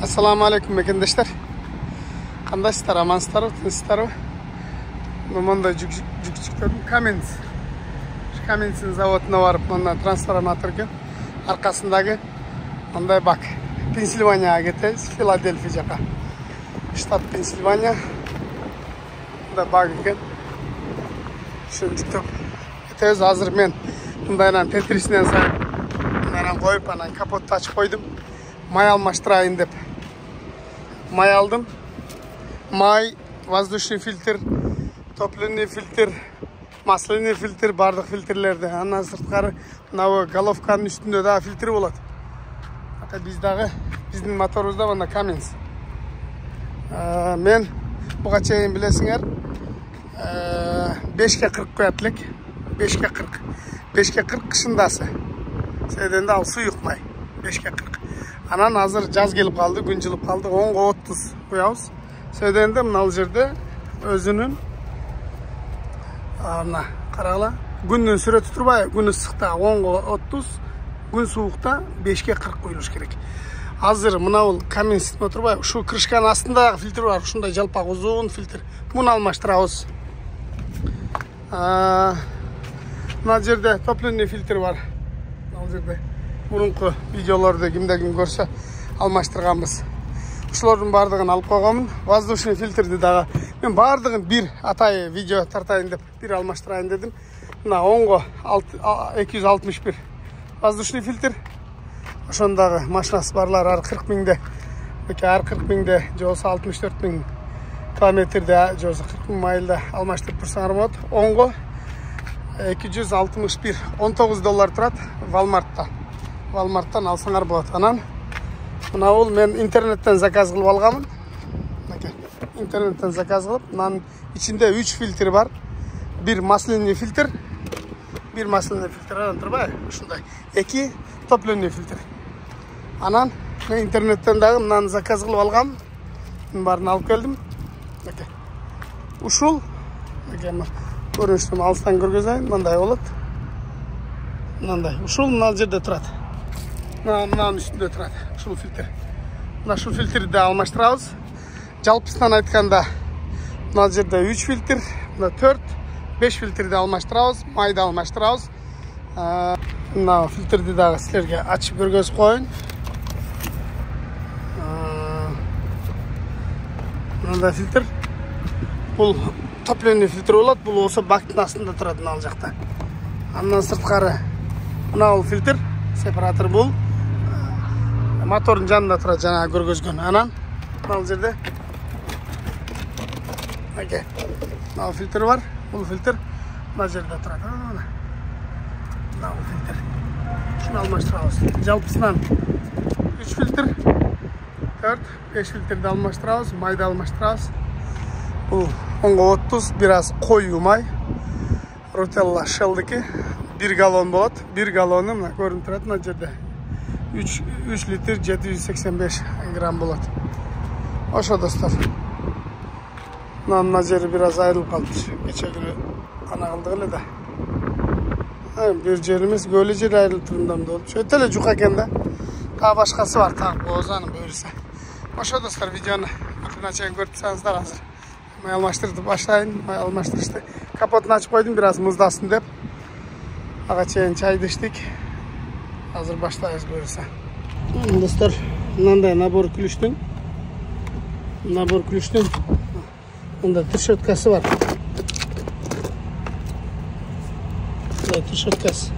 Assalamu alaikum mekendeshler. Qandaysizlar, amansizlarmi, tinchsizlarmi? Menda жүк Cummins. Cummins'in zavoduna varıp bundan transformatorga arkasındagi bunday bak. Pensilvaniyaga ketamiz, Filadelfiya jaqa. Shtat Pensilvaniya. Bunda bak ekan. Shuni tutib ketamiz. Hozir men bundaydan Tetris'den sayıp bundaydan qo'yib, anan kapotni ochib qo'ydim. May almashtirayın deb. May aldım. May, воздушный filtr, topluный filtr, masляный filtr, bardıq filtrlerde. Andan sırtqары mınavu головканың üstünde daha filtr болады. Hatta bizдің motorumuzda bunda Cummins. Men buga çeyin bilesingер 5'e 40 koyatlık. 5'e 40. 5'e 40 kışındası. Sedende al su yuqmay. 5'e 40. Anan hazır jaz gelip kaldı, gün жылып kaldı. 10'a 30 koyabız. Sedende mınal жерде özünün ana qarala. Gündün süre tuturbay, gün ısıqta 10'a 30, gün soğukta 5'e 40 koyuluş gerek. Hazır mınау Cummins oturbay, şu krышканың астында filtr var. Şunday жалпақ uzun filtr. Bunu almaштырабыз. Mына жерде topluный filtr var. Mына жерде мурунку видеолорду кимде-ким көрсө алмаштырганбыз. Ушулардын бардыгын алып койгонмун. Воздушный фильтрди дагы мен бардыгын бир атайы видео тартайын деп бир алмаштырайын дедим. Мына 10'го 261 воздушный фильтр. Ошондагы машинасы барлар ар 40 миңде. Ар 40 миңде жобосу 64 миң километрде жобосу 40 миң майлда алмаштырып турсаңар болот. 10'го 261 19 доллар турат Walmart'tan alsаңар болот. Анан мына бул мен интернеттен заказ кылып алганмын. Интернеттен заказ кылып, мынанын ичинде 3 фильтр бар. Бир масляный фильтр, анан турбай, ушундай. 2 топливный фильтр. Анан мен интернеттен дагы мынаны заказ кылып алгам. Мунун баарын алып келдим. Ушул көрүнүштү алыстан көргөзөйүн, мындай болот. Мындай. Ушул мына жерде турат. Мынанын үстүндө турат. Ушул фильтр. Мына ушул фильтрди алмаштырабыз. Жалпысынан айтканда мына жерде 3 фильтр, мына 4, 5 фильтрди алмаштырабыз, майды алмаштырабыз. Мына фильтрди дагы силерге ачып көргөзүп коеюн. Мындай фильтр. Бул топливный фильтр болот. Бул осы бактын астында турат мына жакта. Андан сырткары мына бул фильтр, сепаратор бул. Мотордун жанында турат, жана көргөзгөн. Анан мына жерде мына фильтр бар. Бул фильтр мына жерде турат. Мына бул фильтр. Шуну алмаштырабыз. Жалпысынан 3 фильтр, 4, 5 фильтрди алмаштырабыз, майды алмаштырабыз. Бул 10'a 30 biraz koyu may. Rotella Shell'daki 1 galon болот. 1 galonu мына көрүнүп турат мына жерде. 3 литр 785 грамм болот. Ошо достор. Мына жери biraz айрылып калды. Кече күнү ана кылдык эле да. Бир жерimiz көлү жер айрылып турганда болуп. Чөтө эле жука экен да. Та башкасы бар, та бозанын бөлүсө. Ошо достор, видеону бүтүн чейин көрүп турсаңыздар азыр. May almaштырды баштайын, may almaштырышты. Kapotunu açıp koydum biraz mızdasın dep. Ağa çayın çaydı içtik. Hazır başlayız böylese. Dostlar, mınday nabor külüştün. Nabor külüştün. Bunda tırşötkası var. Bunda tırşötkası.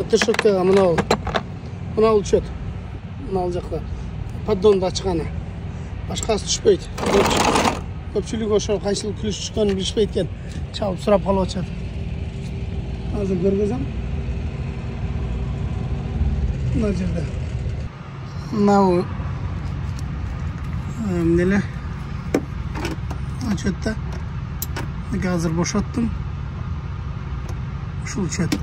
Tırşötkası mına ol. Mına ol çöt. Mına olacaklar. Paddonu da açıqanı. Başkası düşpeydi. Köpçülük ошо кайсыл күлүш чыкканын билишпейт экен. Чалып сурап калып атышат. Азыр көргөзөм. Мына жерде. Мынау эмнеле? Очотта. Азыр бошоттум. Ушул чөт.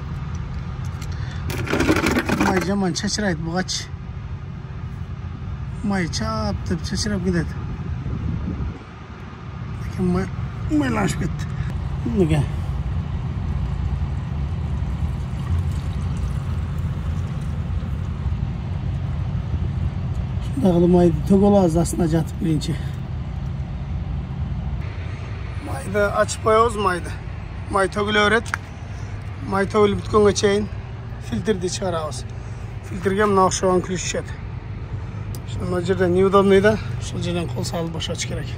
Май жаман чачырайт бугачы. Май чап деп чачырап кетет. Maylanışıp ketdi. Nega? Dağılı maydı tögolağız aslında jatıp birinci. Maydı açıp koyuyoruz maydı. May tögülü öğret. May tögülü bütkonga çeyin. Filtrdi çıkarağız. Filtrge mına okşavan külüş düşedi. Şimdi o жерden неудобныйда, şol жерden kol salıp boşa çık gerek.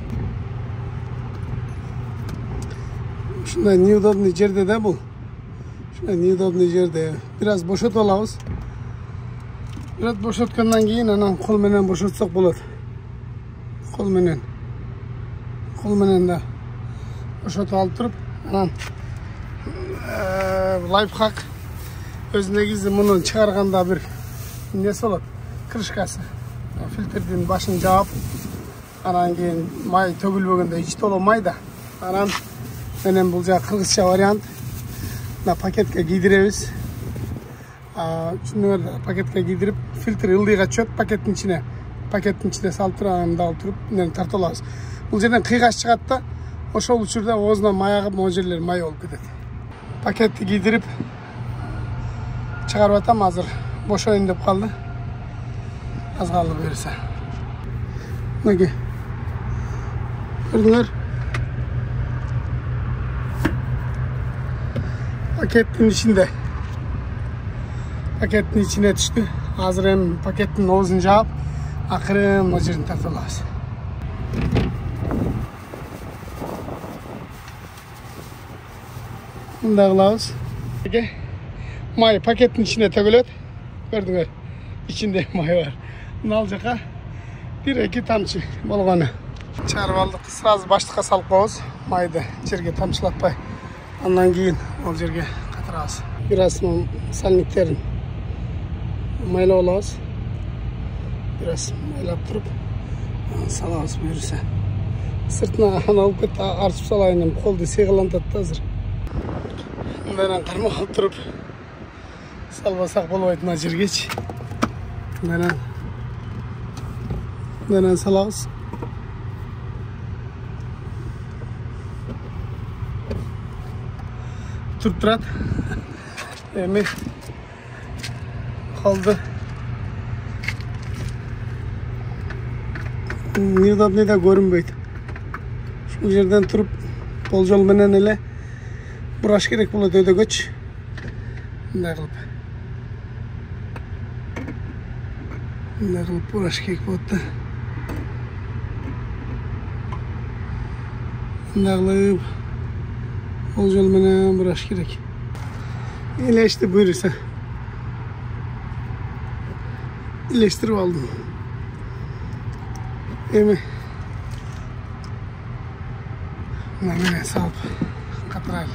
Şunday неудобный жерде de bu. Şunday неудобный жерде. Biraz boşalt alabız. Biraz boşaltkandan keyin anan kol menen boşaltsak болады. Kol menen. Kol menen de boşaltıp alıp turup anan lifehack özüne gizli bunun çıkarganda bir nesi olur? Krышкасы. Filtrдің başını жаап, анан кейін май төгілбегенде içi толы май да. Анан менен бұл жағы кыргызча вариант. Мына пакетке кийдиребиз. Түшүнүңөр, пакетке кийдирип, фильтр ылдыйга түшөт пакеттин ичине. Пакеттин ичине салып туруп, анан алып туруп, мындан тартып алабыз. Бул жерден кыйгаш чыгат да, ошол учурда оозуна май агып, могу жерлер май болуп кетет. Пакетти кийдирип чыгарып атам, азыр бошоюн деп калды. Az kaldı verirse. Bakın. Gördüler. Paketin içinde. Paketin içine düştü. Hazır hem paketin ağzını jap, akırın o yerini tartılağız. Bunu da kılağız. May paketin içine tökülüyor. Gördüler. İçinde may var. Bunu alacak'a 1-2 tamçı bolğanı. Çağırıp aldık. Sırası başlıkka salıp koyuyoruz. Maydı жерге tamçılatpay. Ondan keyin o жерге katırağız. Biraz salniklerin mayla olağız. Biraz maylap turup salağız buyursa. Sırtına alıp ketip arçıp salayın. Koldu sıyğılantatdı hazır. Bundan karmak alıp turup salbasak bolbaytın жерgeç. Bundan salağız. Turup turat. Emi kaldı. Neudobный da görünbeydi. Şu yerden turup bolжол menen ele buraş gerek болады öde göç. Bunday kılıp. Bunday kılıp buraş gerek болады da. Bunday kılıp bolжол menen buraş gerek. İyileşti buyursa. İyileştirip aldım. Emi menen salıp katıraylı.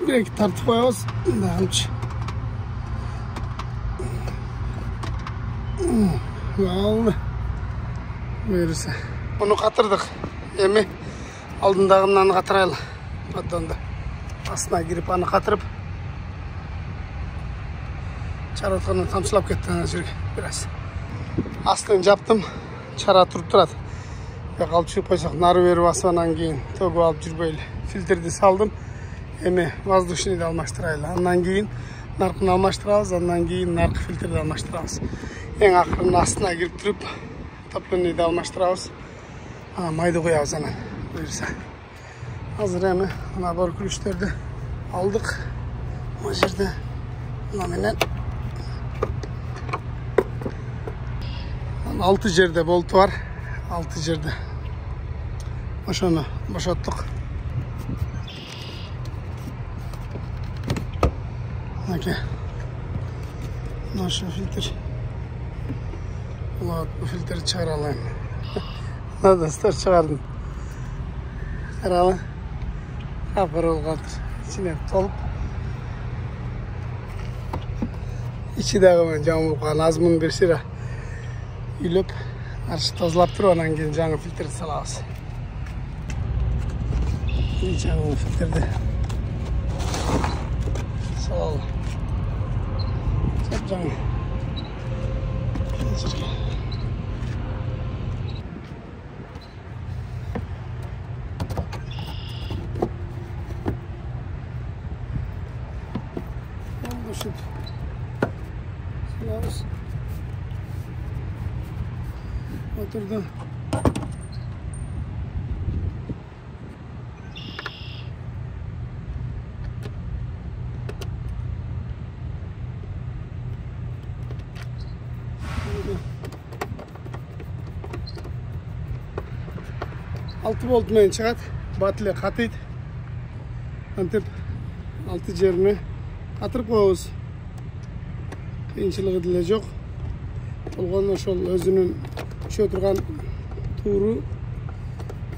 Direkt tartıp koyuyoruz. Dağılmış. Aldı. Buyursa. Bunu katırdık. Emi aldığındağından katıraylı. Paddonda. Aslına girip anı katırıp çaratkanı tamçılap ketti biraz. Aslını yaptım. Çara turup turat. Alıp çıkıp koysak narı verip asıvandan keyin tögüp alıp жүрбөйлү. Filtrdi saldım. Эми воздушный алмаштырайлы. Андан кейін наркын алмаштырабыз, андан кейін наркы фильтрди алмаштырабыз. Эң акырын астына кирип туруп, топливныйды алмаштырабыз. Майды коябыз анан. Буюрса. Азыр эми набор күлүштөрдү алдык. Бул жерде мына менен 6 жерде болту бар. 6 жерде. Ошону бошоттук. Okey. Naşı filtre. Ulan bu filtre çıkaralım. Ne dostlar çıkardım. Çıkaralım. Kaparol kaldır. İçine tolup. İçi de hemen camı koyan azmın bir sıra. Yülüp. Arşı tozlap durup ondan keyin жаңы filtre salabız. Жаңы filtrede. Salalım. Çok canım. Düşüp. Silahımız. Oturdu. Altı volt men çıkat. Batılı katıydı. Antep altı jerini katırıp koyuz. Kıyınçılığı dile yok. Olğanla şol özünün şu oturgan tuğru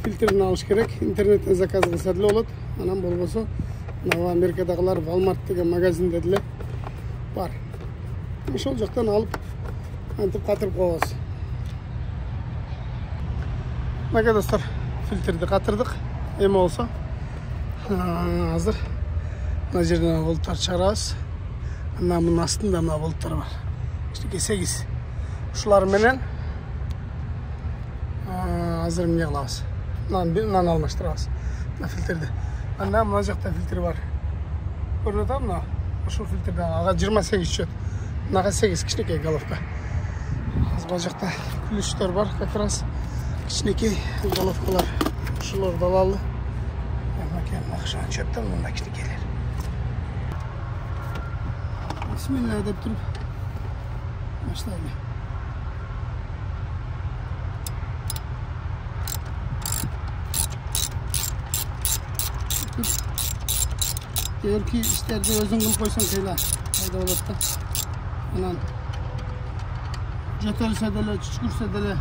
filtrini alış gerek. İnternetten zakaz kılsa dile olur. Anam bolboso. Nava Amerika'dakiler Walmart деген magazin dediler. Var. Şol joktan alıp antep katırıp koyuz. Bakın dostlar, filtrdi katırdık. Emi olsa hazır. Mына жерден voltlar çıkarabız. Mына bunun астында mына voltlar var. İşte 8. Ушулар менен азыр эмне кылабыз? Мынаны алмаштырабыз. Мына фильтрди. Анда мына жакта фильтр бар. Көрүнүп атабы мына? Ушул фильтрден ага 28 түшөт. Мынага 8 кичинекей головка. Бул жакта ключтор бар, как раз кичинекей головкалар. Ушулар далалы. Макем акшаны чөптөн мында кичинекейлер. Bismillah деп туруп баштайлы. Örki işlerde özün kılıp koysan kıyla. Hayda olur da. Anan. Jötölse dele, çüçkürse dele.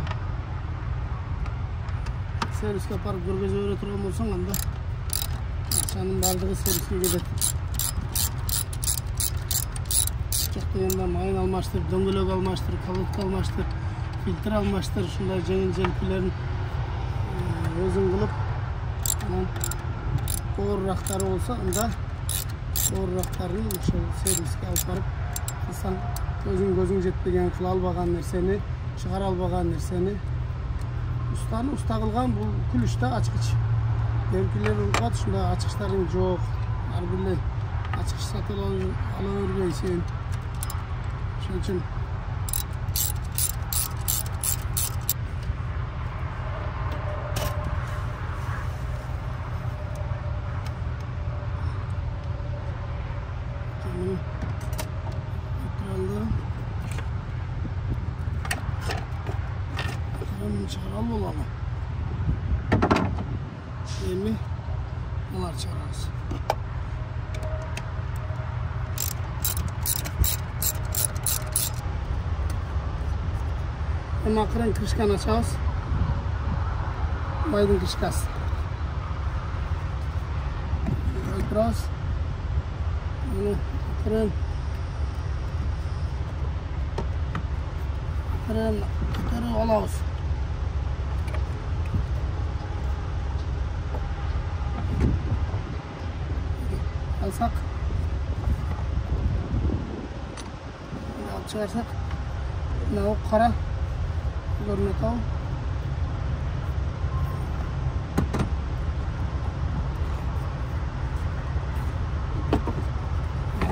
Serviske parıp görgeze öğretirgen bolsan anda. Akşanın bardığı serviske gidet. Çokta yandan mayın almaştır, döngülök almaştır, kalıtk almaştır, filtre almaştır. Şunlar jengil jelpilerin özün kılıp. Anan. Doğurraqtары olsa anda doğurraqtarını serviske alıp barıp kılsan gözün жетпеген kıla albagan nerseni, çıgar albagan nerseni ustaны usta kılgan bu külüşte açkıç. Devkiler ulukat şunda açkıçların yok. Harbille açkıç satıl alıvermeysin. Şunun için çıkaralım olalım. Yemi bunlar çıkararız. Ama akıran kırışkan açağız. Baydın kırışkası. Biraz. Bunu akıran. Akıran olalım. Alsak, alıp çıkarsak, mına o kara görünüyor tabi.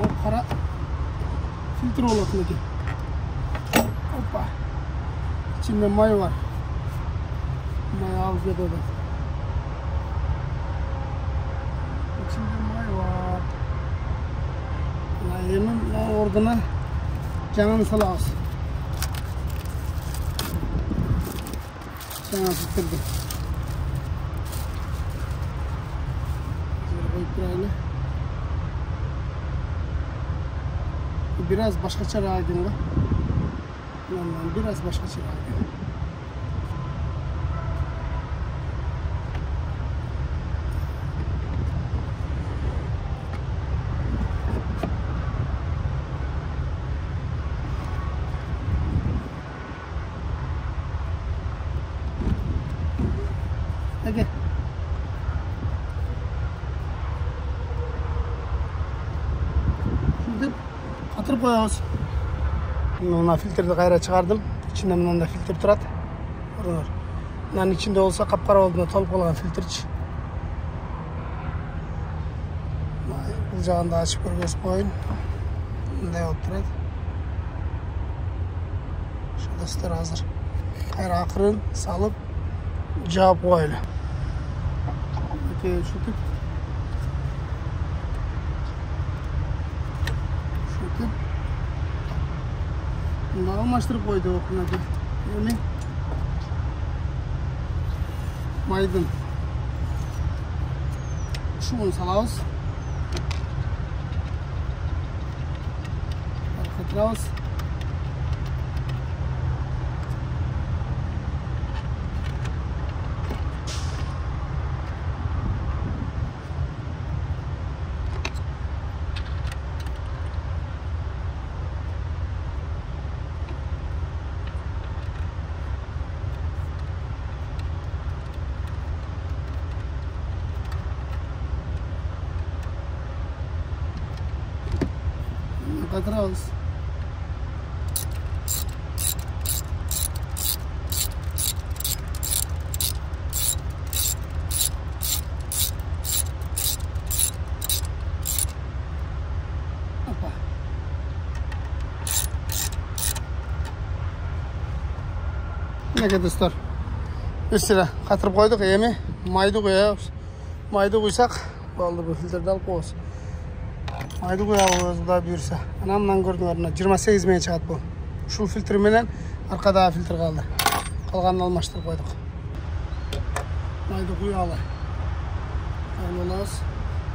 O kara filtre olasın ki. Hoppa. İçinde may var. May alıp gidiyor. İçinde may var. Yemin orduna canını salağız. Sana bitirdim. Biraz başka rağdın var. Biraz başka rağdın. Hadi. Şimdi katırıp koyuyoruz. Buna filtrede gayra çıkardım. İçinde bundan da filtre turat. Bunun içinde olsa kapkara olduğunda tolup olan filtrç. Bu cağını da açıp görgesi koyun. Bunday olib turadi. Shu do'stlar hozir qayra aqrin salib javob qo'yaylik. Şutib. Bunu alıştırıp koydu okuna ki. Yani maydın. Şunu salağız. Arkatırağız. Arkatırağız. Nega dostlar? Bir sıra қатырып қойдық, еме майды қоямыз. Майды қойсақ, болды бұл фильтрді алып қоямыз. Майды қоямыз, Құдай бұйырса. Анамнан көрдің орнына 28 мен шығады бұл. Ушул фильтр менен арқадағы фильтр қалды. Қалғанын алмаштырып қойдық. Майды құялы. Алабыз.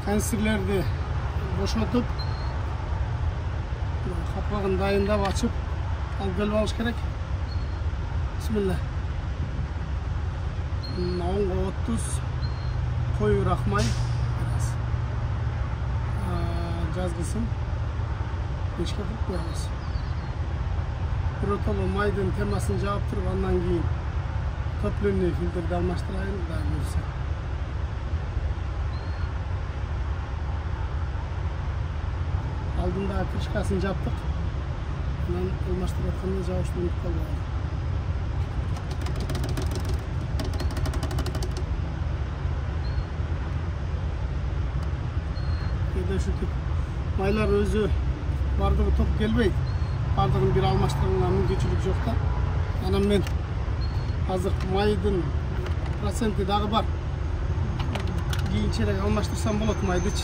Канистрлерді бошотып, қапқағын дайындап açып, алып келіп алыш керек. Bismillah. 30 koyurak may biraz жазгысын 5'e 40 koyamız. Bir otolu maydın temasını cevap turib ondan keyin toplamlı filtrde almashtırayın da görse. Aldığında krышкасын жаптык. Ondan almashtırıp atқанда жауышты unutып қалды. Şükür. Maylar özü bardığı top gelmeydi. Bardığın bir almashtırığına mümkünçülük yok da. Anam men hazır maydın prosenti dağı var. Keyinçerek almashtırsam болады maydıç.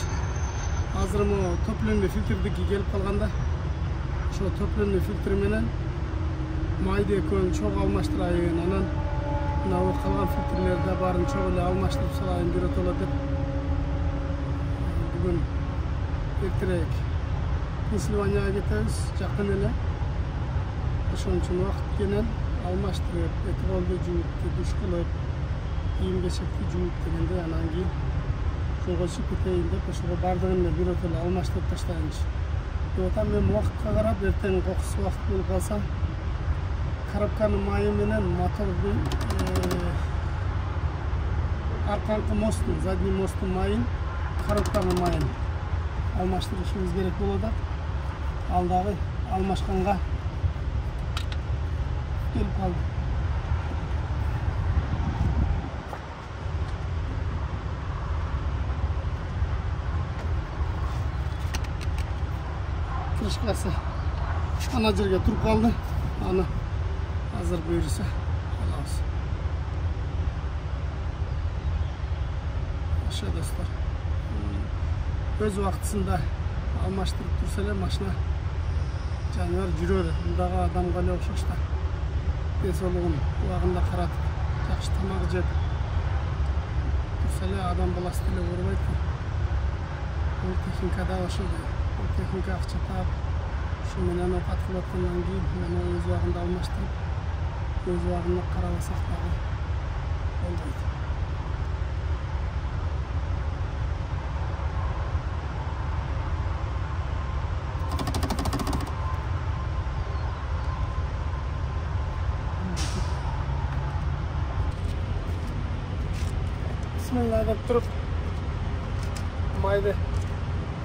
Hazır mı toplamlı filtrdeki gelip kalganda şu toplamlı filtr menen maydı ekön çok almashtırayın. Anan mına kalan filtrlerde barın çok ele almashtırıp salayın bir otola dep. Bugün ertirek Pensilvanya'ya gideriz, жақын эле. Ошон үчүн убакыт менен алмаштырып, этиколду жууп, душ кылып, кийим-кечекти жууп дегенде анан кийин жолго чыгып кетейин деп ошого бардыгын эле биротоло алмаштырып таштайынчы. Деп атам мен убакытка карап, эртең кокус убакыт болуп калса, коробканын майы менен мотордун арканкы мосттун, задний мосттун майын, коробканын майын almashtırışımız gerek болады. Alдағы almashqanға kelib qoldi. Krышкасы ana жерге turib qoldi. Ana hozir buyursa alamiz. Aşağı dostlar. Öz vaqtısında almashtırıp tursa эле машина жаныбар жүрөт. Мындағы адамга эле окшош да. Денсаулыгын убагында каратып, жакшы тамак жеп турса эле адам баласы деле оорубайт. Бул техникада ошондой. Бул техника акча таап, ушу менен оокат кылып аткандан кийин мен өз убагында алмаштырып, өз убагында карабасак дагы болбойт. Bismillah deb turib mayda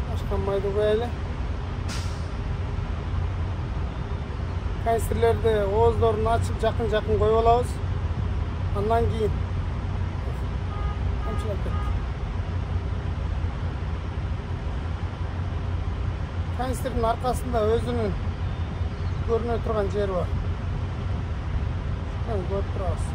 boshqa mayda qo'yaylik. Kanistrlarni og'izlarini ochib yaqin qo'yib olamiz. Ondan keyin qamchilab ketdi. Kanistrin arkasında özünün görüne turgan jeri var. Görüp turabыз.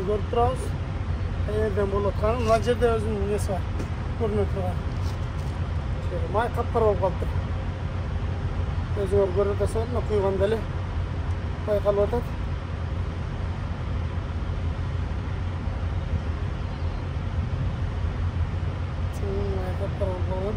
Görüp turabız. Qayerden bolot atkanын, mына жерде өзүнүн несі бар. Көрүнө турган. Май каптар болуп калыптыр. Өзүңөр көрүп атасыздар, мына куйганда эле байкалып атат. Май каптар болуп калган.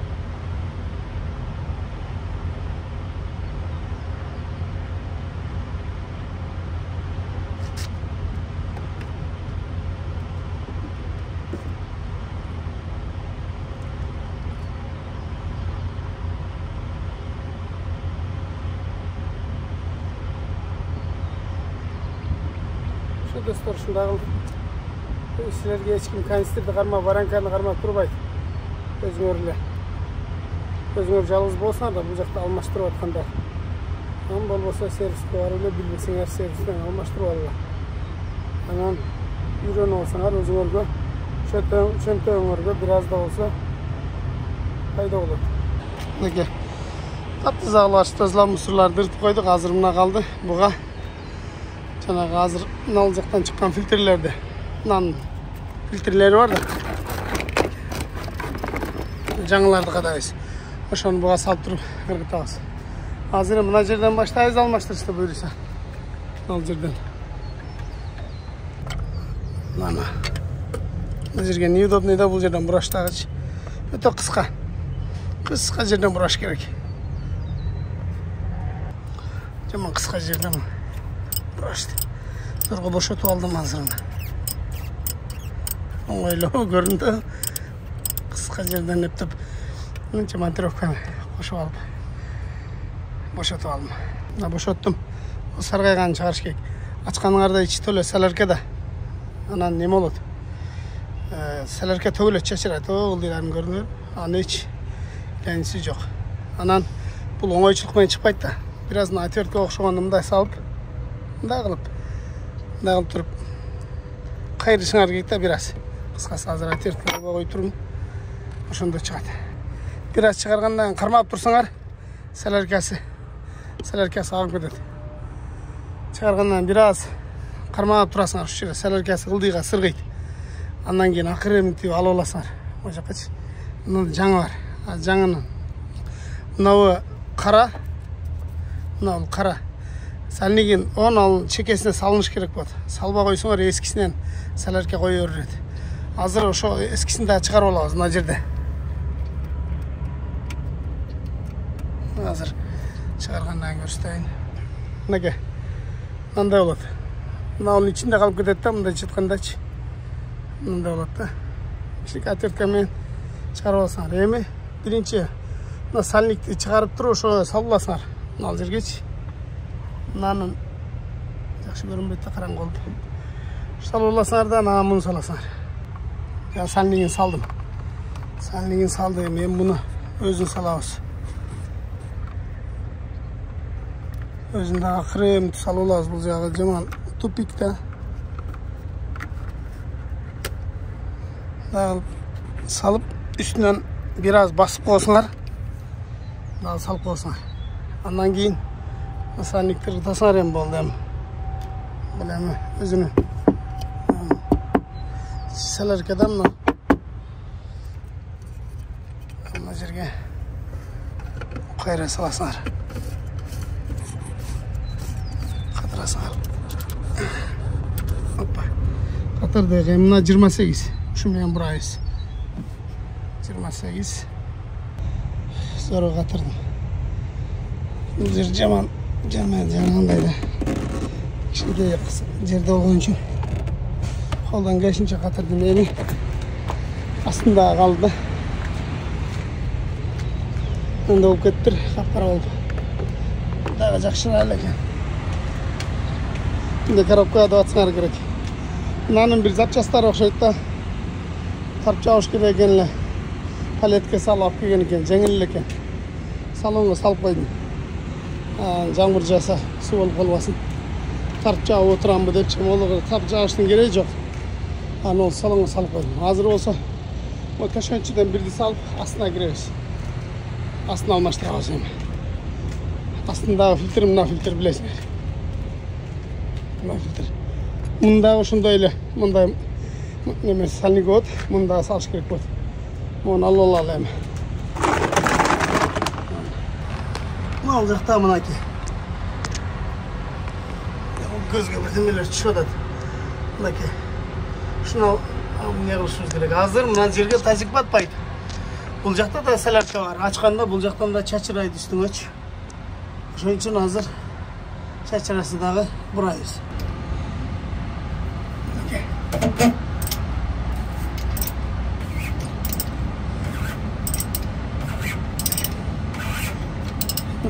Dostlar, şundagı sizlerge hiç kim kanistirdi karma, barankanı karma turbaydı. Özüngör жалгыз болсаңар да бул жакта алмаштырып аткандар. Ам болбосо сервиске барып эле билбесеңер сервистен алмаштырып алгыла. Анан үйрөнүп алсаңар өзүңөргө, чөнтөгүңөргө бир аз да болсо пайда болот. Мынакей. Таптыз агылашты ызла мусурларды ыртып койдук, азыр мына калды. Буга жанагы азыр мына жактан чыккан фильтрлерди. Мынанын фильтрлери бар да. Жаңыларды кадайбыз. Ошону буга салып туруп ыргытабыз. Азыр мына жерден баштайбыз алмаштырышты буюрса. Мына жерден. Мына жерге неудобный да бул жерден бураштагыч. Өтө кыска. Кыска жерден бураш керек. Жаман кыска жерден бурашты. Зорго бошотуп алдым азырында. Оңойлоо көрүндү. Кыска жерден эптеп мынча монтировканы кошуп алып бошотуп алдым. Мына бошоттум. Саргайган чыгарыш керек. Ачканыңарда ичи төлө салерке да. Анан неме болот? Салерке төгүлөт, чачырат. Бул диларын көрүнөр. Аны эч кенси жок. Анан бул оңойчулук менен чыкпайт да. Бир аз отвертке окшогон мындай салып, мындай кылып туруп кайрышыңар керек да бир аз. Кыскасы азыр отвертке коюп турмун. Ошондо чыгат. Бир аз чыгаргандан кармап турсаңар, салеркасы агып кетет. Чыгаргандан бир аз кармап турасыңар, ушул жерде салеркасы ылдыйга сыргыйт. Андан кийин акыры минтип алып аласыңар. Могу жакачы. Мына жаңы бар. Жаңынын мынабы кара. Мына кара. Сальнигин ал чекесине салыныш керек болот. Салба койсоңор эскисинен салерке кое берет. Азыр ошо эскисин да чыгарып алабыз мына жерде. Азыр чыгаргандан көрсөтөйүн. Мынакей. Мындай болот. Мынанын ичинде калып кетет да, мындай чыткандачы. Мындай болот да. Ишик отвертка менен чыгарып алсаңар. Эми биринчи мына сальникти чыгарып туруп ошо салып аласыңар. Мына жергечи. Мынанын жакшы көрүнбөйт да, караңгы болуп. Салып аласыңар да, анан муну саласыңар. Я сальнигин салдым. Эми муну өзүн салабыз. Өзүн да акыры салып алабыз. Бул жагы жаман тупик да. Салып үстүнөн бир аз басып койсоңар. Мына салып койсоңар. Андан кийин сальникти ыргытасыңар эми болду эми. Бул эми өзүнүн салеркеде мына жерге кайра саласыңар. Катырасыңар. Опа. Катырды. Мына 28. Ушу менен бурайбыз. 28. Зорго катырдым. Бул жер жаман жаңандай да. Кичинекей жерде болгон үчүн колдон келишинче катырдым. Эми астында калды да. Мында болуп кетиптир, капкара болду. Дагы жакшыраак эле экен. Мындай карап коюп атсаңар керек. Мынанын бир запчастары окшойт да. Тарп жабыш керек экен эле. Палетке салып алып келген экен, жеңил эле экен. Салонго салып койдум. Жаңбыр жаса, суу болуп калбасын. tarp jağıp oturamı depçim. Ola tarp jağıştın gereği yok. Ana ol salonga salıp koydum. Hazır olsa o taşönçüden birdi salıp aslına gireriz. Aslına almaştıracağız hemen. Aslında filtre mına filtre bilesiniz. Mına filtre. Munda oşundayla munda neme salnik ot, munda salış gerek ot. Onu alalım. Ne olacak da mına ki? Göz göbürtmeler çıkıyor. Mına ki. Şunu ne olsun gerek. Hazır mı? Jerge tazik batpaydı. Bulcakta da salarka var. Açkanda bulcaktan da çaçıraydı üstüne aç. Şunun için hazır. Çaçırası dağı burayız.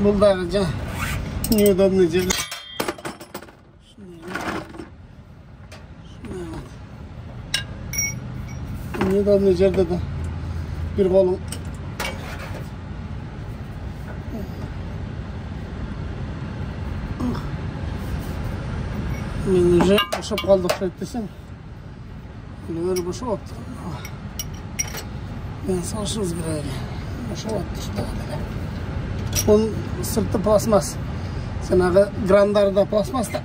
Buldarca niye döneceğim? Niye döneceğim dedi. Bir kolum. Menüce boşap kaldık desem. Böyle boşap attım. Ben salışımız bir öyle. Boşap attım. Onun sırtı plasmas. Sen ağa grandarı da plasmas da.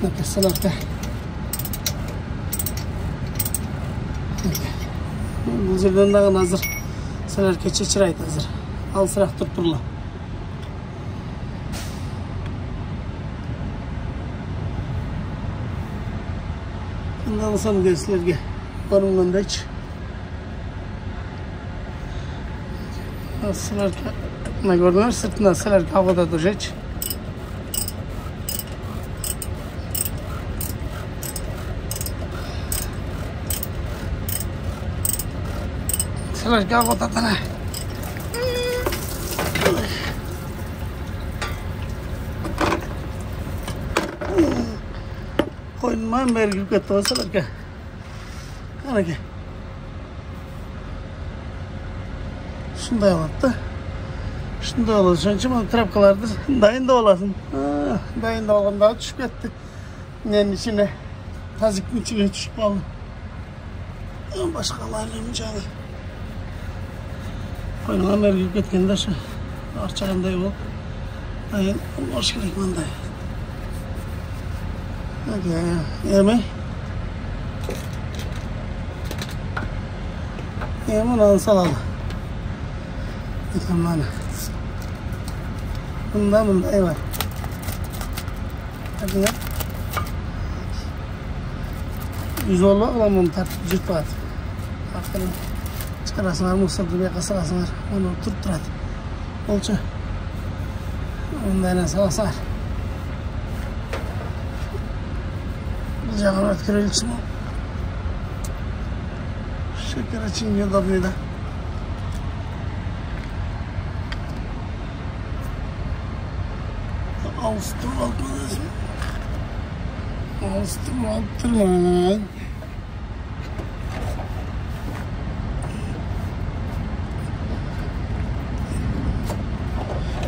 Ne keseler ki? Bu жерден дагы hazır. Seler keçe çıraydı hazır. Al sırak tutturla. Bundan sonra gözlerge. Onun hiç. Seler ne gördünüz? Sırtında seler havada duracak. Seler havada da ne? Koyunmayın bir gibi kötü seler ki. Ana ki. Şunday olattı. Şunday olasın. Şimdi trapkalardır. Dayında olasın. Dayında olan daha düşüp gitti. Nenin içine. Tazikin içine düşüp aldı. Başka Allah'ın canı. Koyunlar bir gibi gitkenler şu. Arçağın dayı ol. Dayın hoş gerek ben dayı. Hadi yemeği. Yemeği onu salalım. Tamam. Bunda iyi var. Hadi ya. 100 olma lan bunu tartıp cırt var. Aferin. Çıkarasınlar, muhsatı bir kasarasınlar. Onu tutturat. Olça. Onda yine salasınlar. Bıcağın ötkürel için o. Şeker için yıldabıydı. Avusturma.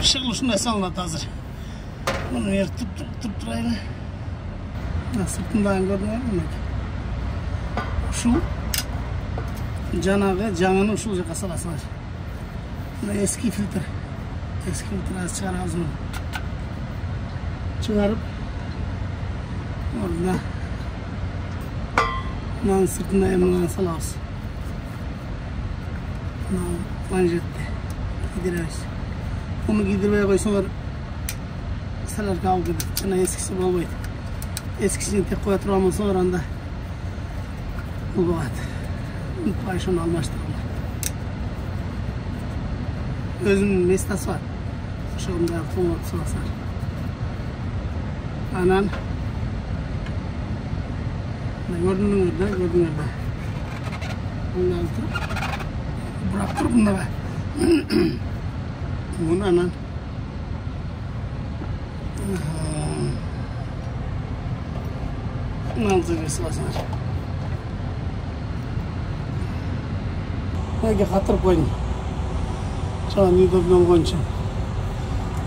Şıklı şunu esanlat hazır. Bunu yer tutturayım. Sırtından görünüyor mu? Şu canını usulca kasalasınlar. Eski filtre. Eski filtre az çıkar ağzını. Çıkarıp orada nan sırtına emniğine salarız. Nan manjette gidireriz. Onu gidirmeye koysalar salar kavga eder. Sana eskisi olmaydı. Eskisini tek koya turamaz sonra anda bu vaat. Başını almıştırlar. Özünün mestası var. Şu anda yaptığım sulasar. Anan gördün mü gördün. Bundan altı bıraktır bunda be. Bunu anan Nalzı sılasınlar. Belki hatır koyun. Şu an yudum koyun için.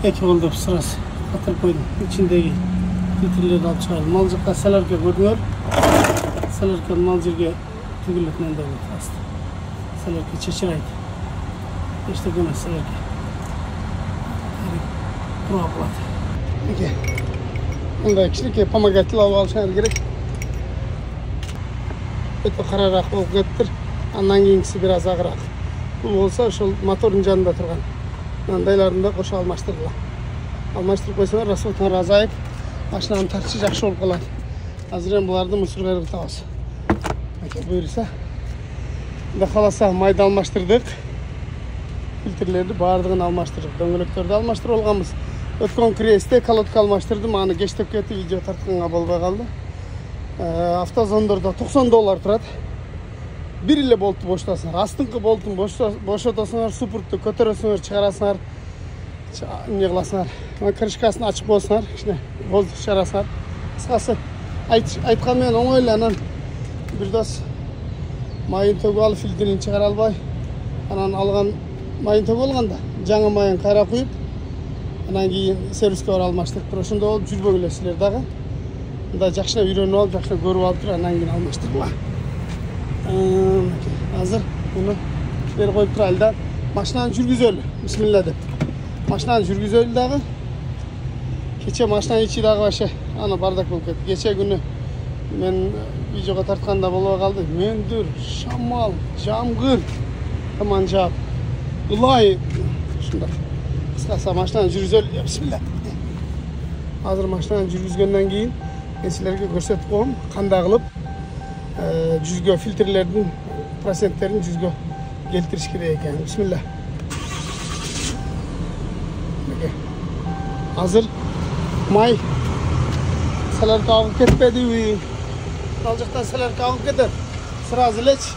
2 қолдап сырасы қатырып қойдым. İçindегі фильтрлерді алып шығардым. Мал жаққа солярка көрдіңер. Солярка мал жерге төгіліп мынандай болады асты. Солярка шашырайды. Ештеңе емес солярка. Құра болады. Мінекей. Мындай кішкене помогатель алып алышыңыз керек. Өте қарарақ болып кетті. Андан кейінгісі біраз ағырақ. Бұл болса, ошол мотордың жанында тұрған. Мынандайларында қоша алмаштырылды. Алмаштырып қойсаңар, расходтар азайып, машинаның тартышы жақсы болып қалады. Азыр эми буларды мусорга кытабыз. Буюрса, да қаласа майды алмаштырдық. Фильтрлерді бардығын алмаштырдық. Дөңгөлөктөрдү алмаштырып алганбыз. Өткөн кресте колодка алмаштырдым, аны кечтеп кетти, видео тартканга болбой калды. Автозондордо $90 турат. Bir ile boltu boşlasınlar. Astınкы boltun boşotasınlar, supurttu көтөрөсүңөр, чыгарасыңар. Не кыласыңар. Крышкасын ачып болсаңар, кичине воздух чыгарасыңар. Кыскасы айткан менен оңой эле, анан бир дос майын төгүп алып фильтрин чыгара албай, анан алган майын төгүп алганда жаңы майын кайра куюп, анан кийин сервиске бара алмаштырып туруп, ошондой болуп жүрбөгүлө силер дагы. Мында жакшына үйрөнүп алып, жакшына көрүп алып туруп, анан кийин алмаштыргыла. Hazır bunu beri koyup turaylı da maşinanı жүргүзөлү. Bismillah деп. Maşinanı жүргүзөлү дагы. Кече машинанын ичи дагы вообще аны бардак болуп кетти. Кече күнү мен видеого тартканда болбой калды. Мөндүр, шамал, жамгыр, таман жаап, ылай. Ушундай. Кыскасы машинаны жүргүзөлү. Bismillah. Азыр машинаны жүргүзгөндөн кийин мен силерге көрсөтүп коем, кандай кылып жүзгө фильтрлердин проценттерин жүзгө келтириш керек экен. Bismillah. Hazır may солярка агып кетпедиби? Ал жактан солярка агып кетет. Сразу леч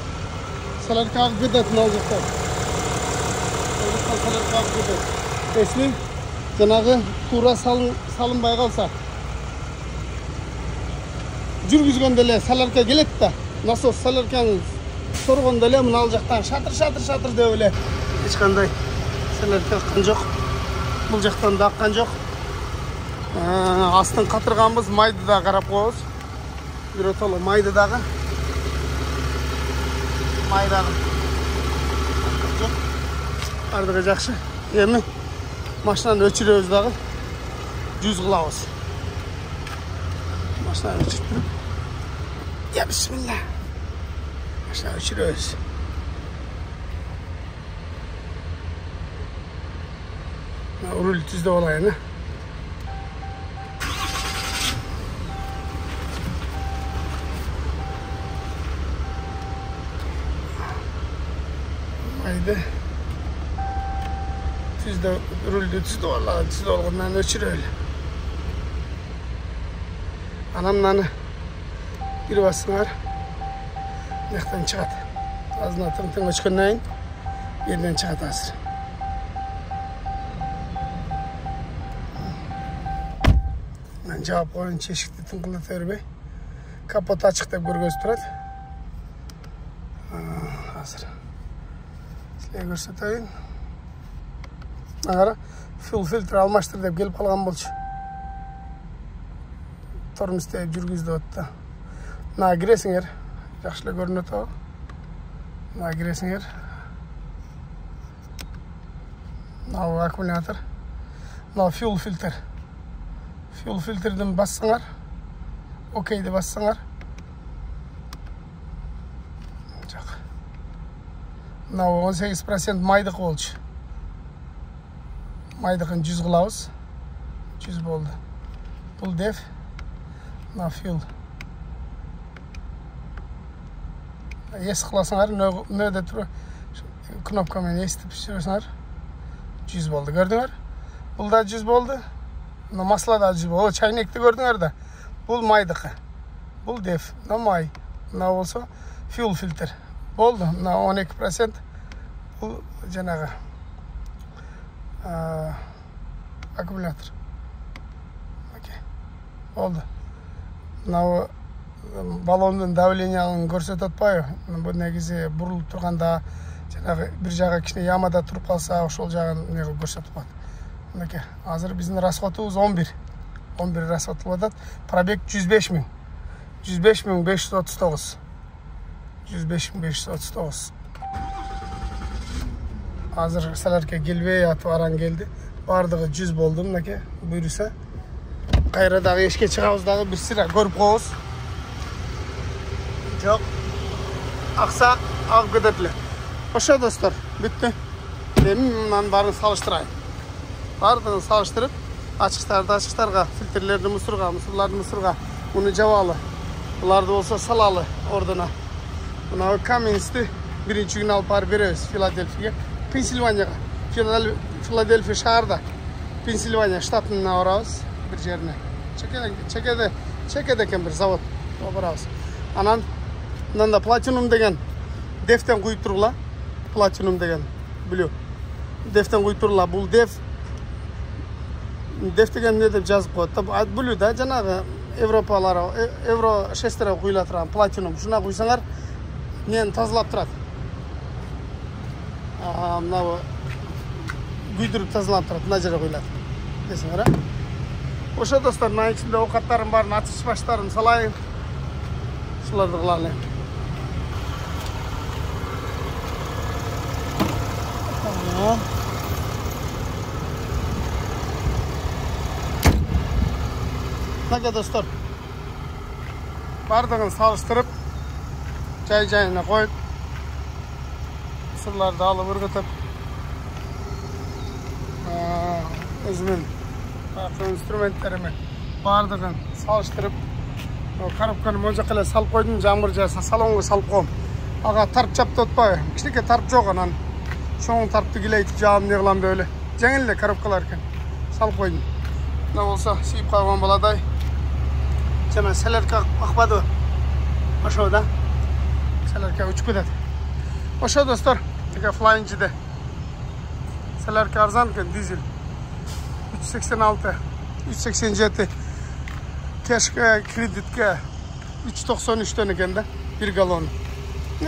солярка агып кетет ал жактан. Ал жактан солярка агып кетет. Эсми жанагы туура салынбай калса, жүргүзгөндө эле солярка келет да. Насос солярканы соргондо эле мына ал жактан шатыр деп эле эч кандай солярка аккан жок. Бул жактан да аккан жок. Астын катырганбыз, майды да карап коебуз. Биротоло майды дагы. Май дагы. Жок. Бардыгы жакшы. Эми машинаны өчүрөбүз дагы. 100 кылабыз. Машинаны өчүрүп. Ya bismillah. Машинаны өчүрөбүз. Руль түздө болайын. Haydi. Түздө рульдү түздө болайын. Түздө болгондон өчүрөлү. Анамнаны bir basınlar nekten çıkat. Ağzına tırntın uçkunlayın. Yerden çıkat hazır. Ben cevap oyun çeşitli tınkılatıyor bey. Kapot açık dep görgöz turat. Hazır. Sizlere göstereyim. Ağara fuel filtre almaştır dep gelip kalgan bolçu. Tormiste жүргүздү atты. Mına giresiңер, жакшылап көрүнөт атабы. Мына киресиңер. Мына аккумулятор. Мына fuel filter. Fuel filterден бассаңар, окейди бассаңар. Жак. Мына 18% майдык болчу. Майдыкын 100 кылабыз. 100 болду. Бул def. Мына fuel. Ес кыласыңар, мөдө туруп кнопка менен эстип жүрөсүңөр. 100 болду, көрдүңөр? Бул да 100 болду. Мына масла да 100 болду. Чайнекти көрдүңөр да. Бул майдыкы. Бул def, мына май. Мына болсо fuel filter. Болду. Мына 12%. Бул жанагы аккумулятор. Окей. Болду. Мына балондун давлениялын көрсөтүп атпайбы? Бул негизи бурулуп турганда жанагы бир жагы кичине ямада туруп калса, ошол жагын көрсөтүп атат. Мынакей азыр биздин расходубуз 11 расходтолуп атат. Пробег 105.000 105.539 105.539. Азыр силерге келбей атып аран келди. Бардыгы 100 болду. Мынакей буйруса кайра дагы эшикке чыгабыз дагы бир сыра көрүп коебуз. Жок. Акса алып кетет эле. Ошо достор, бүттү. Эми мындан баарын салыштырайын. Бардыгын салыштырып, ачкычтарга, фильтрлерди мусорга муну жабалы. Буларды болсо салалы ордуна. Мына Каменсти биринчи күнү алып барып беребиз Филадельфияга, Пенсильванияга. Филадельфия шаарда, Пенсильвания штатына барабыз бир жерине. Чекеде экен бир завод барабыз. Анан мындан да платинум деген дефтен куюп тургула. Платинум деген билүү. Дефтен куюп тургула. Бул деф деген не деп жазып коет. Билүү да, жанагы Европалар, Евро 6-тер куюла турган платинум. Шуна куйсаңар, нени тазалап турат. Мына күйдүрүп тазалап турат, мына жерге куюлат. Десеңер, ошо достор, мына ичинде оокаттардын баарын ачыш баштарын салайын. Шуларды кылалы. Мынакей достор, бардыгын салыштырып, жай-жайына коюп, сырларды алып ыргытып, өзүмүн инструменттеримен бардыгын салыштырып, коробканы могу жака эле салып койдум, жамгыр жааса салонго салып коем. Ага тарп жапты атпайбы? Кичинекей тарп жок, анан чоң тарпты килейтип жаам не кылам деп эле. Жеңил эле коробкалар экен. Салып койдум. Мына болсо сүйүп калган баладай. Жана селерка акпады. Ошо да. Селерка учуп кетет. Ошо достор, тиги Flying'де. Селерка арзан экен, дизель. 386, 387. Кешке, кредитке 393 экен да, 1 галлон.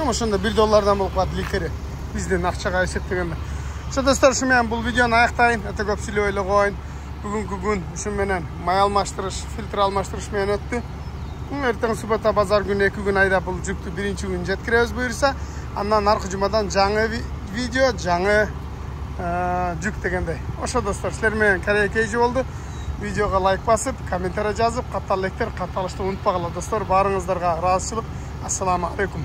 Ошондо $1 болуп калат литри. Биздин акчага эсептегенде. Ошо достор, ушу менен бул видеону аяктайын. Өтө көп сүйлөбөй эле коеюн. Бүгүнкү күн ушу менен май алмаштырыш, фильтр алмаштырыш менен өттү. Эртең суббота, базар күнү 2 күн айдап бул жүктү биринчи күн жеткиребиз буюрса, андан аркы жумадан жаңы видео, жаңы жүк дегендей. Ошо достор, силер менен Корея Кейжи болду. Видеого лайк басып, комментарий жазып, каттал лектер, катталышты унутпагыла достор. Баарыңыздарга ыраазычылык. Ассаламу алейкум.